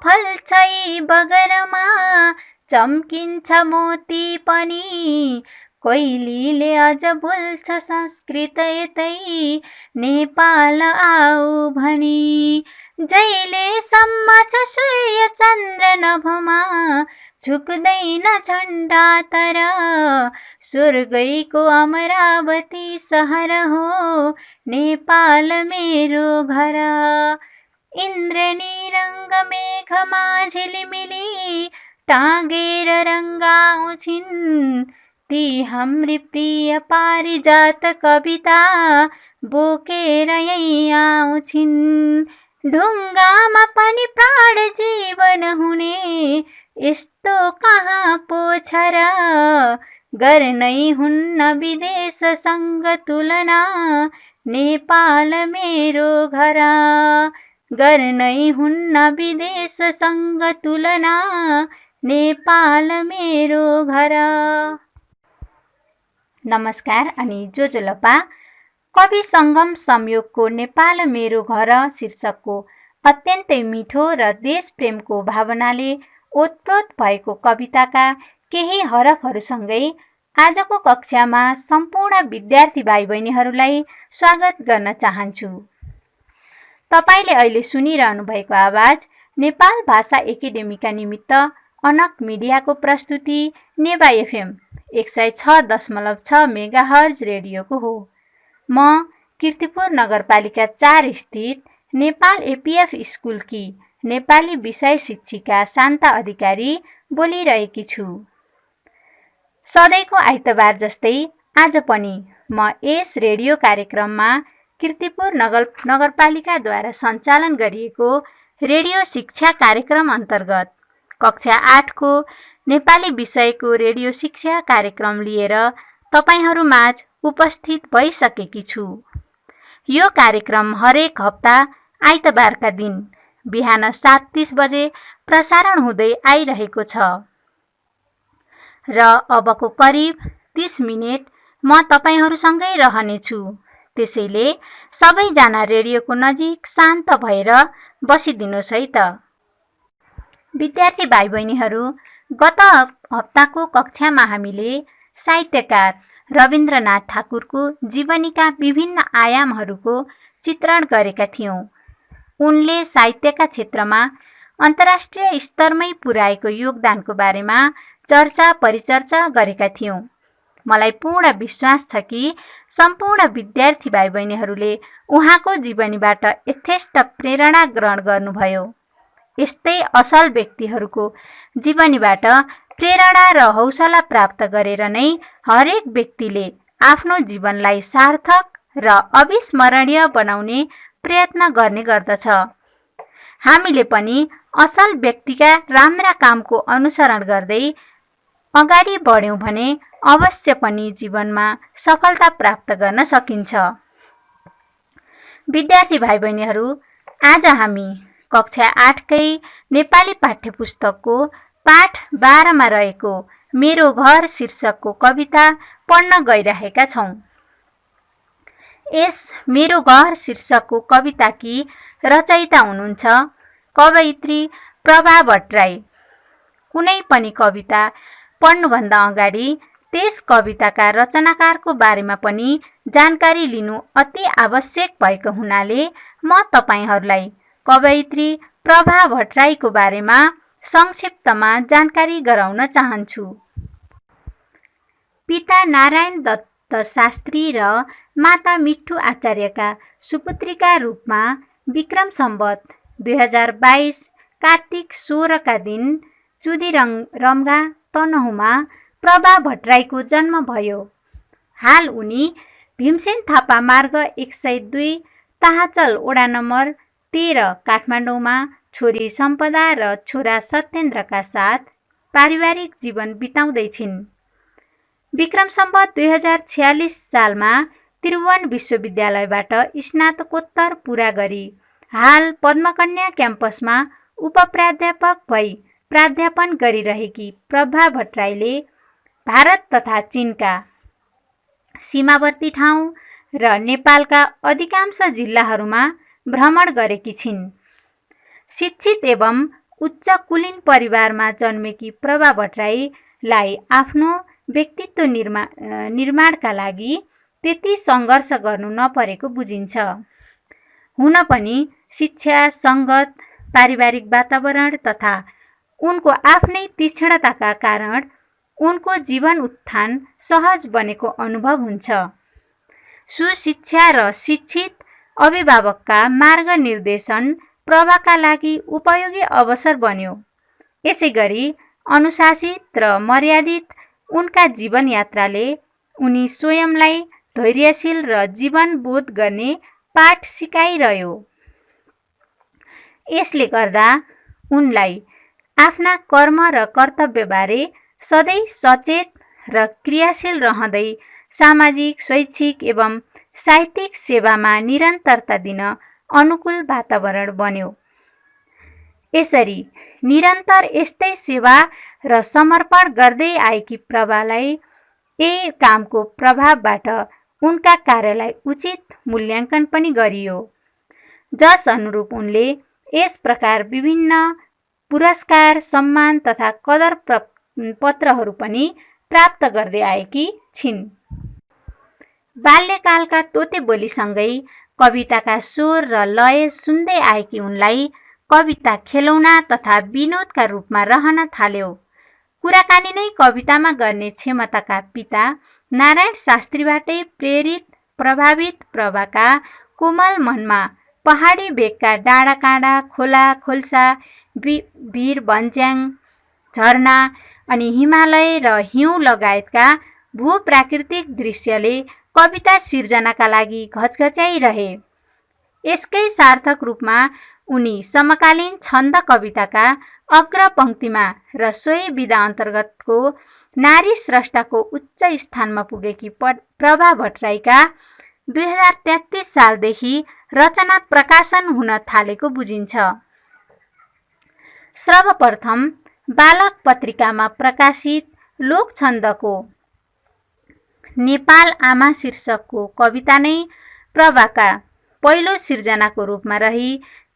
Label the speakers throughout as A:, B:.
A: फल्छ यी बगरमा, चम्किन्छ मोती पनि। कोइलीले अझ बोल्छ संस्कृत यतै, नेपाल आऊ भनी। जहिलेसम्म छ सूर्य चन्द्र नभमा, झुक्दैन झण्डा तर। स्वर्गैको अमरावती सहर हो, नेपाल मेरो घर। इन्द्रनी रङ्ग मेघमा झिलिमिली, टाँगेर रङ्गाउँछिन्। ती हाम्री प्रिय पारिजात कविता, बोकेर यही आउँछिन्। ढुङ्गामा पनि प्राण जीवन हुने, यस्तो कहाँ पो छ र। गर्नै हुन्न विदेशसँग तुलना, नेपाल मेरो घर। गर्नै हुन्न विदेशसँग तुलना, नेपाल मेरो घर। नमस्कार अनि जोजोलपा। कवि सङ्गम संयोगको नेपाल मेरो घर शीर्षकको अत्यन्तै मिठो र देशप्रेमको भावनाले ओतप्रोत भएको कविताका केही हरफहरूसँगै आजको कक्षामा सम्पूर्ण विद्यार्थी भाइ बहिनीहरूलाई स्वागत गर्न चाहन्छु। तपाईले अहिले सुनिरहनु भएको आवाज नेपाल भाषा एकाडेमीका निमित्त अनक मिडियाको प्रस्तुति नेवा एफएम 106.6 मेगाहर्ज रेडियोको हो। म कीर्तिपुर नगरपालिका 4 स्थित नेपाल एपीएफ स्कुलकी नेपाली विषय शिक्षिका शान्ता अधिकारी बोलिरहेकी छु। सधैँको आइतबार जस्तै आज पनि म यस रेडियो कार्यक्रममा कीर्तिपुर नगरपालिकाद्वारा सञ्चालन गरिएको रेडियो शिक्षा कार्यक्रम अन्तर्गत कक्षा 8 को नेपाली विषयको रेडियो शिक्षा कार्यक्रम लिएर तपाईहरूमाझ उपस्थित भइसकेकी छु। यो कार्यक्रम हरेक हप्ता आइतबारका दिन बिहान 7:30 बजे प्रसारण हुँदै आइरहेको छ र अबको करिब 30 मिनेट म तपाईहरूसँगै रहनेछु। त्यसैले सबैजना रेडियोको नजिक शान्त भएर बसिदिनुहोस् है त। विद्यार्थी भाइ बहिनीहरू, गत हप्ताको कक्षामा हामीले साहित्यकार रविन्द्रनाथ ठाकुरको जीवनीका विभिन्न आयामहरूको चित्रण गरेका थियौं। उनले साहित्यका क्षेत्रमा अन्तर्राष्ट्रिय स्तरमै पुर्याएको योगदानको बारेमा चर्चा परिचर्चा गरेका थियौं। मलाई पूर्ण विश्वास छ कि सम्पूर्ण विद्यार्थी भाइ बहिनीहरूले उहाँको जीवनीबाट यथेष्ट प्रेरणा ग्रहण गर्नुभयो। यस्तै असल व्यक्तिहरूको जीवनीबाट प्रेरणा र हौसला प्राप्त गरेर नै हरेक व्यक्तिले आफ्नो जीवनलाई सार्थक र अविस्मरणीय बनाउने प्रयत्न गर्ने गर्दछ। हामीले पनि असल व्यक्तिका राम्रा कामको अनुसरण गर्दै अगाडि बढ्यौं भने अवश्य पनि जीवनमा सफलता प्राप्त गर्न सकिन्छ। विद्यार्थी भाइ बहिनीहरू, आज हामी कक्षा 8 कै नेपाली पाठ्यपुस्तकको पाठ 12 मा रहेको मेरो घर शीर्षकको कविता पढ्न गइरहेका छौं। यस मेरो घर शीर्षकको कविताकी रचयिता हुनुहुन्छ कवयित्री प्रभा भट्टराई। कुनै पनि कविता पढ्नुभन्दा अगाडि त्यस कविताका रचनाकारको बारेमा पनि जानकारी लिनु अति आवश्यक भएको हुनाले म तपाईहरूलाई कवयित्री प्रभा भट्टराईको बारेमा संक्षिप्तमा जानकारी गराउन चाहन्छु। पिता नारायण दत्त शास्त्री र माता मिठ्ठु आचार्यका सुपुत्रीका रूपमा विक्रम सम्वत 2022 कार्तिक 16 का दिन चुदिरम्घा तनहुँमा प्रभा भट्टराईको जन्म भयो। हाल उनी भीमसेन थापा मार्ग 102 ताहाचल वडा नम्बर 13 काठमाडौँमा छोरी सम्पदा र छोरा सत्येन्द्रका साथ पारिवारिक जीवन बिताउँदैछिन्। विक्रम सम्वत 2046 सालमा त्रिभुवन विश्वविद्यालयबाट स्नातकोत्तर पूरा गरी हाल पद्मकन्या क्याम्पसमा उपप्राध्यापक भई प्राध्यापन गरिरहेकी प्रभा भट्टराईले भारत तथा चीनका सीमावर्ती ठाउँ र नेपालका अधिकांश जिल्लाहरूमा भ्रमण गरेकी छिन्। शिक्षित एवं उच्च कुलीन परिवारमा जन्मेकी प्रभा भट्टराईलाई आफ्नो व्यक्तित्व निर्माणका लागि त्यति सङ्घर्ष गर्नु नपरेको बुझिन्छ। हुन पनि शिक्षा, सङ्गत, पारिवारिक वातावरण तथा उनको आफ्नै तीक्ष्णताका कारण उनको जीवन उत्थान सहज बनेको अनुभव हुन्छ। सुशिक्षा र शिक्षित अभिभावकका मार्गनिर्देशन प्रभाका लागि उपयोगी अवसर बन्यो। यसैगरी अनुशासित र मर्यादित उनका जीवनयात्राले उनी स्वयंलाई धैर्यशील र जीवनबोध गर्ने पाठ सिकाइरह्यो। यसले गर्दा उनलाई आफ्ना कर्म र कर्तव्यबारे सधैँ सचेत र क्रियाशील रहँदै सामाजिक, शैक्षिक एवं साहित्यिक सेवामा निरन्तरता दिन अनुकूल वातावरण बन्यो। यसरी निरन्तर यस्तै सेवा र समर्पण गर्दै आएकी प्रभालाई यही कामको प्रभावबाट उनका कार्यलाई उचित मूल्याङ्कन पनि गरियो, जस अनुरूप उनले यस प्रकार विभिन्न पुरस्कार, सम्मान तथा कदर पत्रहरू पनि प्राप्त गर्दै आएकी छिन्। बाल्यकालका तोते बोलीसँगै कविताका स्वर र लय सुन्दै आएकी उनलाई कविता खेलौना तथा विनोदका रूपमा रहन थाल्यो। कुराकानी नै कवितामा गर्ने क्षमताका पिता नारायण शास्त्रीबाटै प्रेरित प्रभावित प्रभाका कोमल मनमा पहाडी भेगका डाँडाकाँडा, खोला खोल्सा, भिर भन्ज्याङ, झरना अनि हिमालय र हिउँ लगायतका भूप्राकृतिक दृश्यले कविता सिर्जनाका लागि घचघच्याइरहे। यसकै सार्थक रूपमा उनी समकालीन छन्द कविताका अग्रपङ्क्तिमा र सोही विधा अन्तर्गतको नारी स्रष्टाको उच्च स्थानमा पुगेकी प्रभा भट्टराईका 2033 सालदेखि रचना प्रकाशन हुन थालेको बुझिन्छ। सर्वप्रथम बालक पत्रिकामा प्रकाशित लोकछन्दको नेपाल आमा शीर्षकको कविता नै प्रभाका पहिलो सिर्जनाको रूपमा रही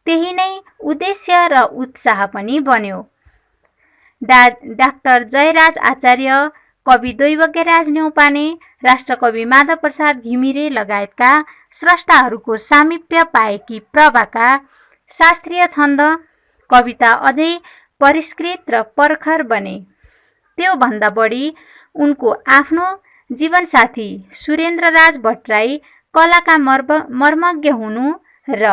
A: त्यही नै उद्देश्य र उत्साह पनि बन्यो। डाक्टर जयराज आचार्य, कवि दैवज्ञराज न्यौपाने, राष्ट्रकवि माधव प्रसाद घिमिरे लगायतका स्रष्टाहरूको सामिप्य पाएकी प्रभाका शास्त्रीय छन्द कविता अझै परिष्कृत र प्रखर बने। त्योभन्दा बढी उनको आफ्नो जीवनसाथी सुरेन्द्रराज भट्टराई कलाका मर्मज्ञ हुनु र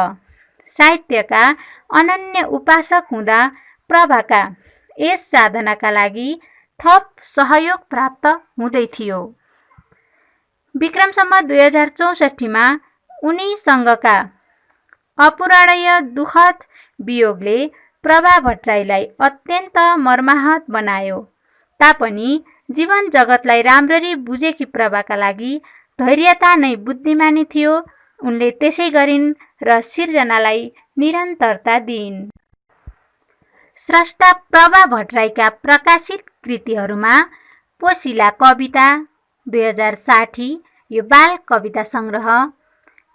A: साहित्यका अनन्य उपासक हुँदा प्रभाका यस साधनाका लागि थप सहयोग प्राप्त हुँदै थियो। विक्रम सम्वत 2064मा उनीसँगका अपूरणीय दुःखद वियोगले प्रभा भट्टराईलाई अत्यन्त मर्माहत बनायो। तापनि जीवन जगतलाई राम्ररी बुझेकी प्रभाका लागि धैर्यता नै बुद्धिमानी थियो। उनले त्यसै गरिन् र सिर्जनालाई निरन्तरता दिइन्। स्रष्टा प्रभा भट्टराईका प्रकाशित कृतिहरूमा पोसिला कविता 2060 यो बाल कविता सङ्ग्रह,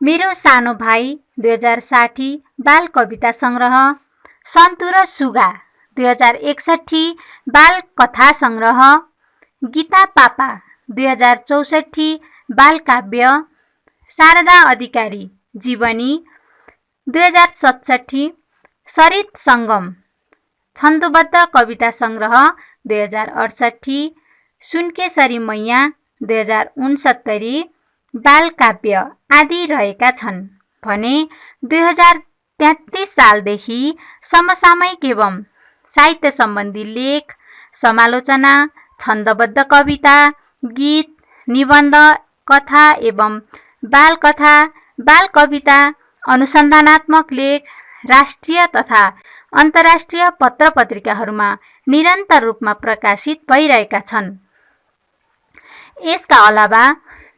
A: मेरो सानो भाइ 2060 बाल कविता सङ्ग्रह, सन्तु र सुगा 2061 बाल कथा सङ्ग्रह, गीता पापा 2064 बाल काव्य, शारदा अधिकारी जीवनी 2067, सरित सङ्गम छन्दोबद्ध कविता सङ्ग्रह 2068, सुनकेसरी मैया 2069 बाल काव्य आदि रहेका छन् भने 2033 सालदेखि समसामयिक एवं साहित्य सम्बन्धी लेख, समालोचना, छन्दबद्ध कविता, गीत, निबन्ध, कथा एवं बाल कथा, बाल कविता, अनुसन्धानात्मक लेख राष्ट्रिय तथा अन्तर्राष्ट्रिय पत्र पत्रिकाहरूमा निरन्तर रूपमा प्रकाशित भइरहेका छन्। यसका अलावा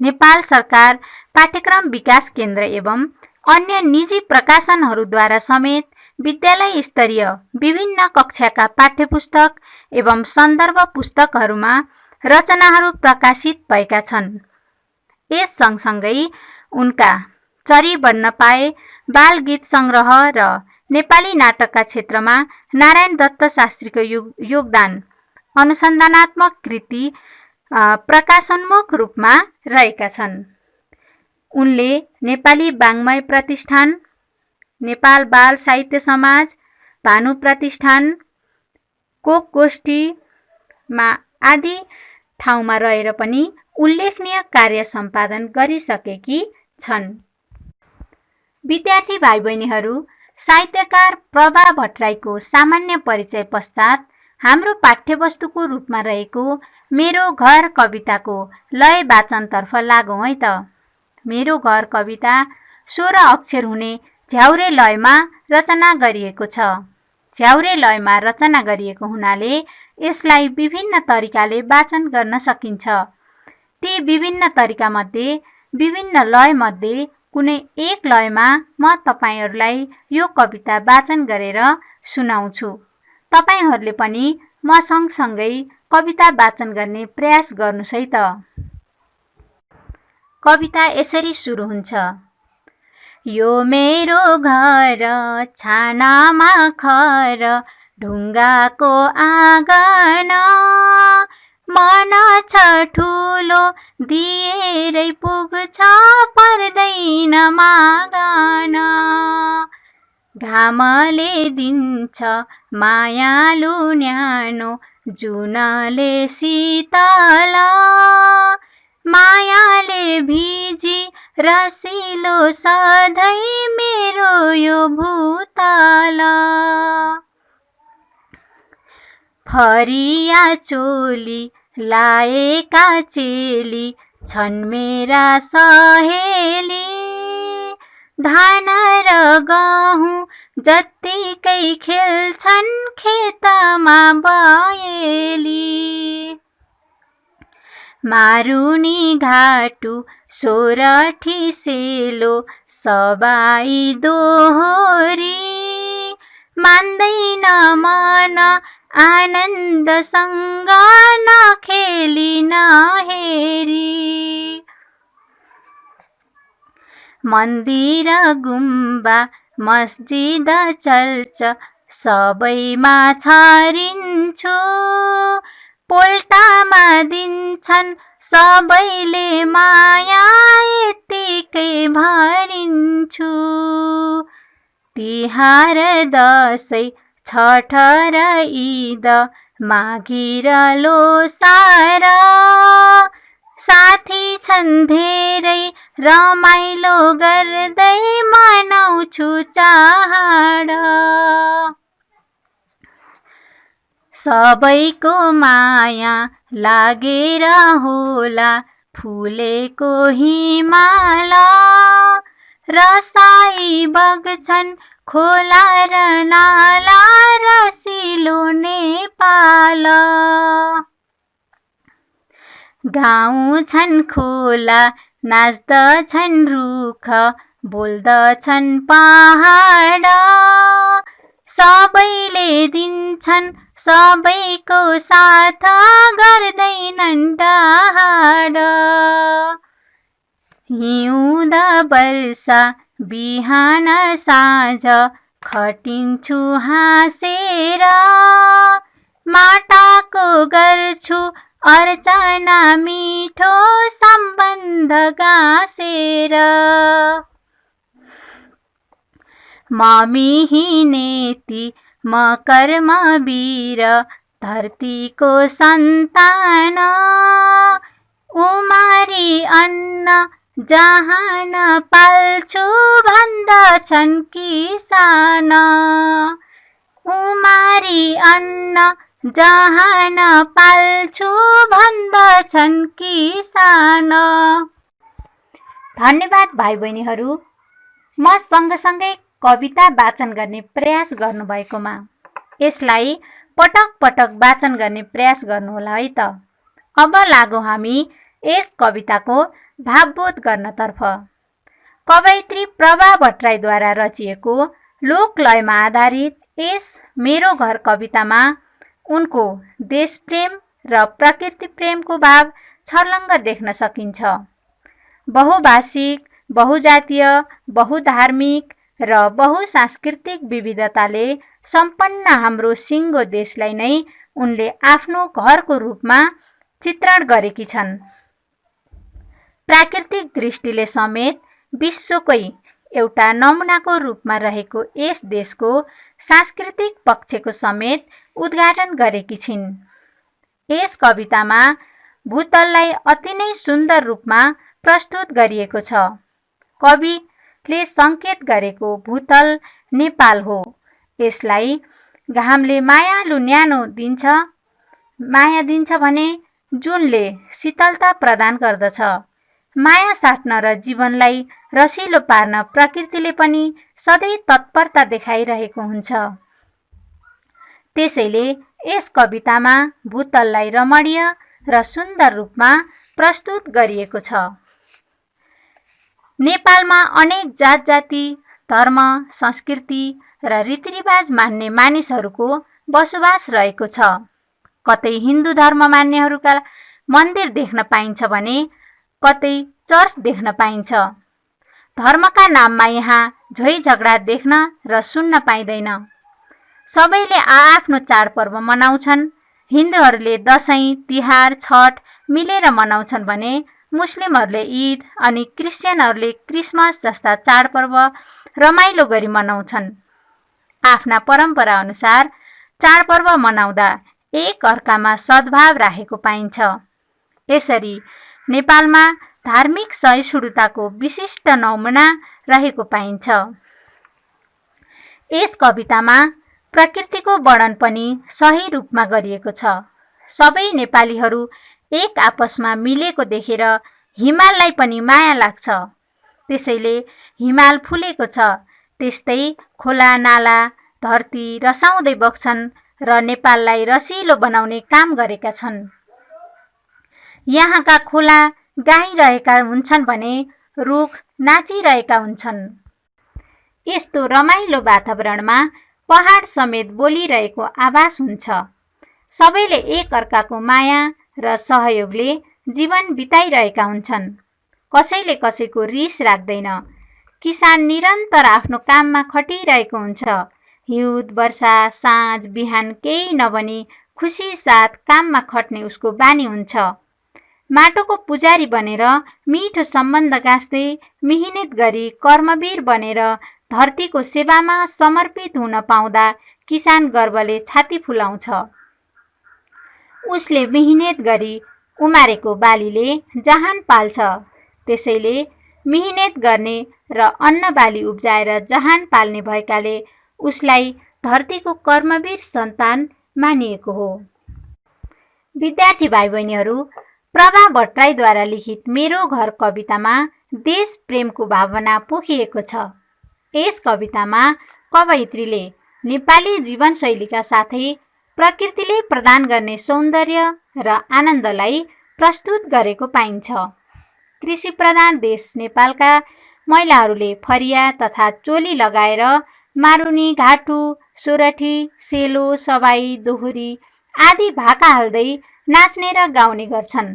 A: नेपाल सरकार पाठ्यक्रम विकास केन्द्र एवं अन्य निजी प्रकाशनहरूद्वारा समेत विद्यालय स्तरीय विभिन्न कक्षाका पाठ्यपुस्तक एवं सन्दर्भ पुस्तकहरूमा रचनाहरू प्रकाशित भएका छन्। यस सँगसँगै उनका चरी बन्न पाए बाल गीत सङ्ग्रह र नेपाली नाटकका क्षेत्रमा नारायण दत्त शास्त्रीको योगदान अनुसन्धानात्मक कृति प्रकाशोन्मुख रूपमा रहेका छन्। उनले नेपाली वाङ्मय प्रतिष्ठान, नेपाल बाल साहित्य समाज, भानु प्रतिष्ठान, कोक गोष्ठीमा आदि ठाउँमा रहेर पनि उल्लेखनीय कार्य सम्पादन गरिसकेकी छन्। विद्यार्थी भाइ बहिनीहरू, साहित्यकार प्रभा भट्टराईको सामान्य परिचय पश्चात हाम्रो पाठ्यवस्तुको रूपमा रहेको मेरो घर कविताको लय वाचनतर्फ लागौँ है त। मेरो घर कविता 16 अक्षर हुने झ्याउरे लयमा रचना गरिएको छ। झ्याउरे लयमा रचना गरिएको हुनाले यसलाई विभिन्न तरिकाले वाचन गर्न सकिन्छ। ती विभिन्न तरिकामध्ये विभिन्न लयमध्ये कुनै एक लयमा म तपाईहरूलाई यो कविता वाचन गरेर सुनाउँछु। तपाईहरूले पनि म सँगसँगै कविता वाचन गर्ने प्रयास गर्नुस् है त। कविता यसरी सुरु हुन्छ। यो मेरो घर छानामा खर, ढुङ्गाको आँगन, मन छ ठुलो दिएरै पुग्छ पर्दैन मागन। घामले दिन्छ मायालु न्यानो, जुनले शीतल, मायाले भिजी रसिलो सधैँ मेरो यो भूतल। फरिया चोली लाएका चेली छन् मेरा सहेली, धान र गहुँ जत्तिकै खेल्छन् खेतमा बयली। मारुनी घाटु सोरठी सेलो सबाई दोहोरी, मान्दैन मन आनन्दसँग नखेली नहेरी। मन्दिर गुम्बा मस्जिद चर्च सबैमा छरिन्छु, पोल्टामा दिन्छन् सबैले माया यत्तिकै भरिन्छु। तिहार दशैँ छठ र ईद माघी र लोसार, साथी छन् धेरै रमाइलो गर्दै मनाउँछु चाड। सबैको माया लागेर होला फुलेको हिमाल, रसाई बग्छन् खोला र नाला रसिलो नेपाल। गाउँछन् खोला नाच्दछन् रुख बोल्दछन् पहाड, सबैले दिन्छन् सबैको साथ गर्दैनन् डाँड। हिउँद वर्षा बिहान साँझ खटिन्छु हाँसेर, माटाको गर्छु अर्चना मिठो सम्बन्ध गाँसेर। म मिहिनेती म कर्मवीर धरतीको सन्तान, उमारी अन्न जहान पाल्छु भन्दछन् किसान। उमारी अन्न जहान पाल्छु भन्दछन् किसान। धन्यवाद भाइ बहिनीहरू, म सँगसँगै कविता वाचन गर्ने प्रयास गर्नुभएकोमा। यसलाई पटक पटक वाचन गर्ने प्रयास गर्नुहोला है त। अब लागौँ हामी यस कविताको भावबोध गर्नतर्फ। कवयित्री प्रभा भट्टराईद्वारा रचिएको लोकलयमा आधारित यस मेरो घर कवितामा उनको देशप्रेम र प्रकृति प्रेमको भाव छर्लङ्ग देख्न सकिन्छ। बहुभाषिक, बहुजातीय, बहुधार्मिक र बहुसांस्कृतिक विविधताले सम्पन्न हाम्रो सिङ्गो देशलाई नै उनले आफ्नो घरको रूपमा चित्रण गरेकी छन्। प्राकृतिक दृष्टिले समेत विश्वकै एउटा नमुनाको रूपमा रहेको यस देशको सांस्कृतिक पक्षको समेत उद्घाटन गरेकी छिन्। यस कवितामा भूतललाई अति नै सुन्दर रूपमा प्रस्तुत गरिएको छ। कविले सङ्केत गरेको भूतल नेपाल हो। यसलाई घामले माया दिन्छ भने जुनले शीतलता प्रदान गर्दछ। माया साट्न र जीवनलाई रसिलो पार्न प्रकृतिले पनि सधैँ तत्परता देखाइरहेको हुन्छ। त्यसैले यस कवितामा भूतललाई रमणीय र सुन्दर रूपमा प्रस्तुत गरिएको छ। नेपालमा अनेक जात जाति, धर्म, संस्कृति र रीतिरिवाज मान्ने मानिसहरूको बसोबास रहेको छ। कतै हिन्दू धर्म मान्नेहरूका मन्दिर देख्न पाइन्छ भने कतै चर्च देख्न पाइन्छ। धर्मका नाममा यहाँ झै झगडा देख्न र सुन्न पाइँदैन। सबैले आआफ्नो चाडपर्व मनाउँछन्। हिन्दूहरूले दसैँ, तिहार, छठ मिलेर मनाउँछन् भने मुस्लिमहरूले ईद अनि क्रिस्चियनहरूले क्रिसमस जस्ता चाडपर्व रमाइलो गरी मनाउँछन्। आफ्ना परम्परा अनुसार चाडपर्व मनाउँदा एक अर्कामा सद्भाव राखेको पाइन्छ। यसरी नेपालमा धार्मिक सहिष्णुताको विशिष्ट नमुना रहेको पाइन्छ। यस कवितामा प्रकृतिको वर्णन पनि सही रूपमा गरिएको छ। सबै नेपालीहरू एक आपसमा मिलेको देखेर हिमाललाई पनि माया लाग्छ। त्यसैले हिमाल फुलेको छ। त्यस्तै खोला नाला धरती रसाउँदै बग्छन् र नेपाललाई रसिलो बनाउने काम गरेका छन्। यहाँका खोला गाइरहेका हुन्छन् भने रुख नाचिरहेका हुन्छन्। यस्तो रमाइलो वातावरणमा पहाड समेत बोलिरहेको आभास हुन्छ। सबैले एक अर्काको माया र सहयोगले जीवन बिताइरहेका हुन्छन्। कसैले कसैको रिस राख्दैन। किसान निरन्तर आफ्नो काममा खटिरहेको हुन्छ। हिउँद वर्षा साँझ बिहान केही नभनी खुसी साथ काममा खट्ने उसको बानी हुन्छ। माटोको पुजारी बनेर मिठो सम्बन्ध गाँस्दै मिहिनेत गरी कर्मवीर बनेर धरतीको सेवामा समर्पित हुन पाउँदा किसान गर्वले छाती फुलाउँछ। उसले मिहिनेत गरी उमारेको बालीले जहान पाल्छ। त्यसैले मिहिनेत गर्ने र अन्न बाली उब्जाएर जहान पाल्ने भएकाले उसलाई धरतीको कर्मवीर सन्तान मानिएको हो। विद्यार्थी भाइ बहिनीहरू, प्रभा भट्टराईद्वारा लिखित मेरो घर कवितामा देश प्रेमको भावना पोखिएको छ। यस कवितामा कवयित्रीले नेपाली जीवनशैलीका साथै प्रकृतिले प्रदान गर्ने सौन्दर्य र आनन्दलाई प्रस्तुत गरेको पाइन्छ। कृषि प्रधान देश नेपालका महिलाहरूले फरिया तथा चोली लगाएर मारुनी, घाटु, सोरठी, सेलो, सबाई, दोहोरी आदि भाका हाल्दै नाच्ने र गाउने गर्छन्।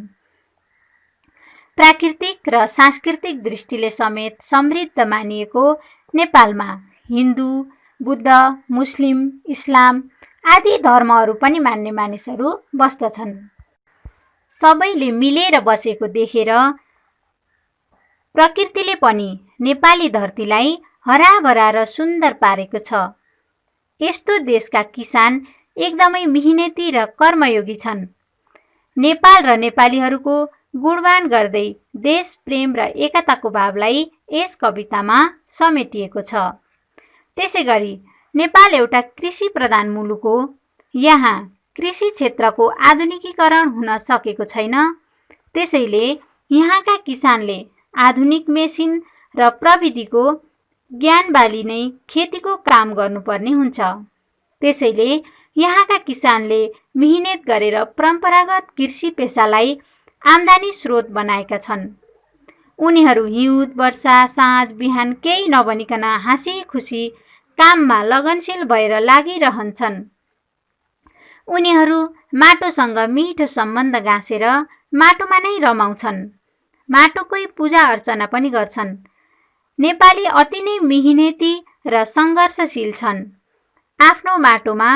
A: प्राकृतिक र सांस्कृतिक दृष्टिले समेत समृद्ध मानिएको नेपालमा हिन्दू, बुद्ध, मुस्लिम, इस्लाम आदि धर्महरू पनि मान्ने मानिसहरू बस्दछन्। सबैले मिलेर बसेको देखेर प्रकृतिले पनि नेपाली धरतीलाई हराभरा र सुन्दर पारेको छ। यस्तो देशका किसान एकदमै मिहिनेती र कर्मयोगी छन्। नेपाल र नेपालीहरूको गुणगान गर्दै देश प्रेम र एकताको भावलाई यस कवितामा समेटिएको छ। त्यसैगरी नेपाल एउटा कृषि प्रधान मुलुक हो। यहाँ कृषि क्षेत्रको आधुनिकीकरण हुन सकेको छैन। त्यसैले यहाँका किसानले आधुनिक मेसिन र प्रविधिको ज्ञान बाली नै खेतीको काम गर्नुपर्ने हुन्छ। त्यसैले यहाँका किसानले मिहिनेत गरेर परम्परागत कृषि पेसालाई आम्दानी स्रोत बनाएका छन्। उनीहरू हिउँद वर्षा साँझ बिहान केही नभनिकन हाँसी खुसी काममा लगनशील भएर लागिरहन्छन्। उनीहरू माटोसँग मिठो सम्बन्ध गाँसेर माटोमा नै रमाउँछन्। माटोकै पूजा अर्चना पनि गर्छन्। नेपाली अति नै मिहिनेती र सङ्घर्षशील छन्। आफ्नो माटोमा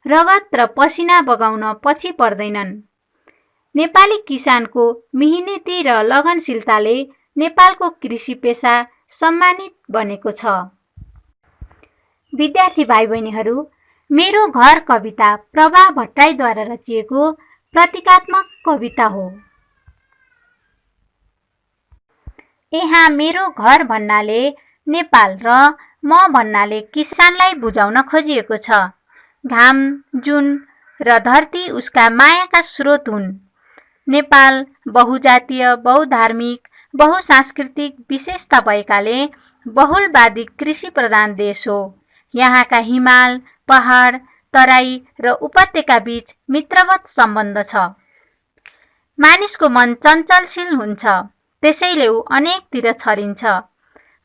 A: रगत र पसिना बगाउन पछि पर्दैनन्। नेपाली किसानको मिहिनेती र लगनशीलताले नेपालको कृषि पेसा सम्मानित बनेको छ। विद्यार्थी भाइ बहिनीहरू, मेरो घर कविता प्रभा भट्टराईद्वारा रचिएको प्रतीकात्मक कविता हो। यहाँ मेरो घर भन्नाले नेपाल र म भन्नाले किसानलाई बुझाउन खोजिएको छ। घाम, जुन र धरती उसका मायाका स्रोत हुन्। नेपाल बहुजातीय, बहुधार्मिक, बहुसांस्कृतिक विशेषता भएकाले बहुलवादी कृषि प्रधान देश हो। यहाँका हिमाल, पहाड, तराई र उपत्यका बीच मित्रवत सम्बन्ध छ। मानिसको मन चञ्चलशील हुन्छ, त्यसैले ऊ अनेकतिर छरिन्छ।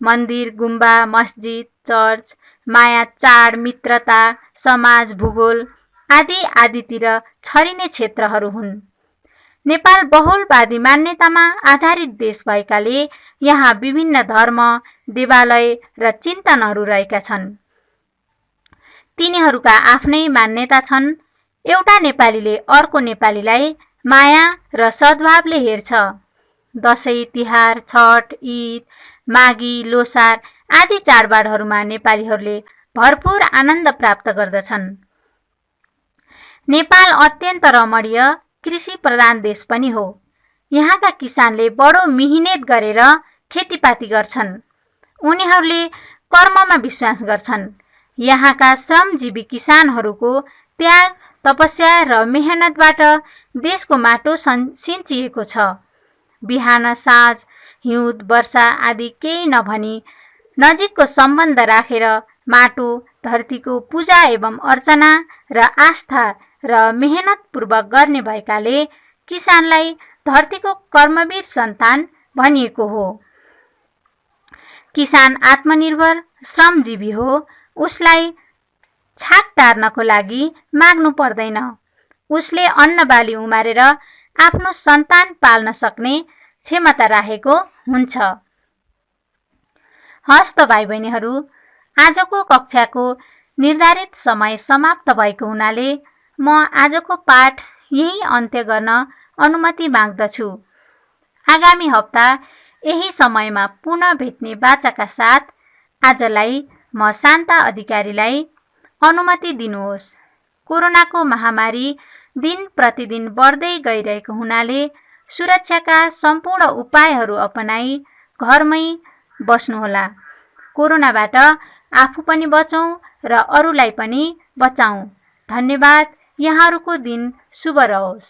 A: मन्दिर, गुम्बा, मस्जिद, चर्च, माया, चाड, मित्रता, समाज, भूगोल आदि आदितिर छरिने क्षेत्रहरू हुन्। नेपाल बहुलवादी मान्यतामा आधारित देश भएकाले यहाँ विभिन्न धर्म, देवालय र चिन्तनहरू रहेका छन्। तिनीहरूका आफ्नै मान्यता छन्। एउटा नेपालीले अर्को नेपालीलाई माया र सद्भावले हेर्छ। दशैं, तिहार, छठ, ईद, माघी, लोसार आदि चाडबाडहरूमा नेपालीहरूले भरपूर आनन्द प्राप्त गर्दछन्। नेपाल अत्यन्त रमणीय कृषि प्रधान देश पनि हो। यहाँका किसानले बडो मिहिनेत गरेर खेतीपाती गर्छन्। उनीहरूले कर्ममा विश्वास गर्छन्। यहाँका श्रमजीवी किसानहरूको त्याग, तपस्या र मेहनतबाट देशको माटो सिन्चिएको छ। बिहान, साँझ, हिउँद, वर्षा आदि केही नभनी नजिकको सम्बन्ध राखेर माटो, धरतीको पूजा एवं अर्चना र आस्था र मेहनतपूर्वक गर्ने भएकाले किसानलाई धरतीको कर्मवीर सन्तान भनिएको हो। किसान आत्मनिर्भर श्रमजीवी हो। उसलाई छाक टार्नको लागि माग्नु पर्दैन। उसले अन्नबाली उमारेर आफ्नो सन्तान पाल्न सक्ने क्षमता राखेको हुन्छ। हस्त भाइ बहिनीहरू, आजको कक्षाको निर्धारित समय समाप्त भएको हुनाले म आजको पाठ यही अन्त्य गर्न अनुमति माग्दछु। आगामी हप्ता यही समयमा पुनः भेट्ने बाचाका साथ आजलाई म शान्ता अधिकारीलाई अनुमति दिनुहोस्। कोरोनाको महामारी दिन प्रतिदिन बढ्दै गइरहेको हुनाले सुरक्षाका सम्पूर्ण उपायहरू अपनाई घरमै बस्नुहोला। कोरोनाबाट आफू पनि बचौँ र अरूलाई पनि बचाउँ। धन्यवाद। यहाँहरूको दिन शुभ रहोस्।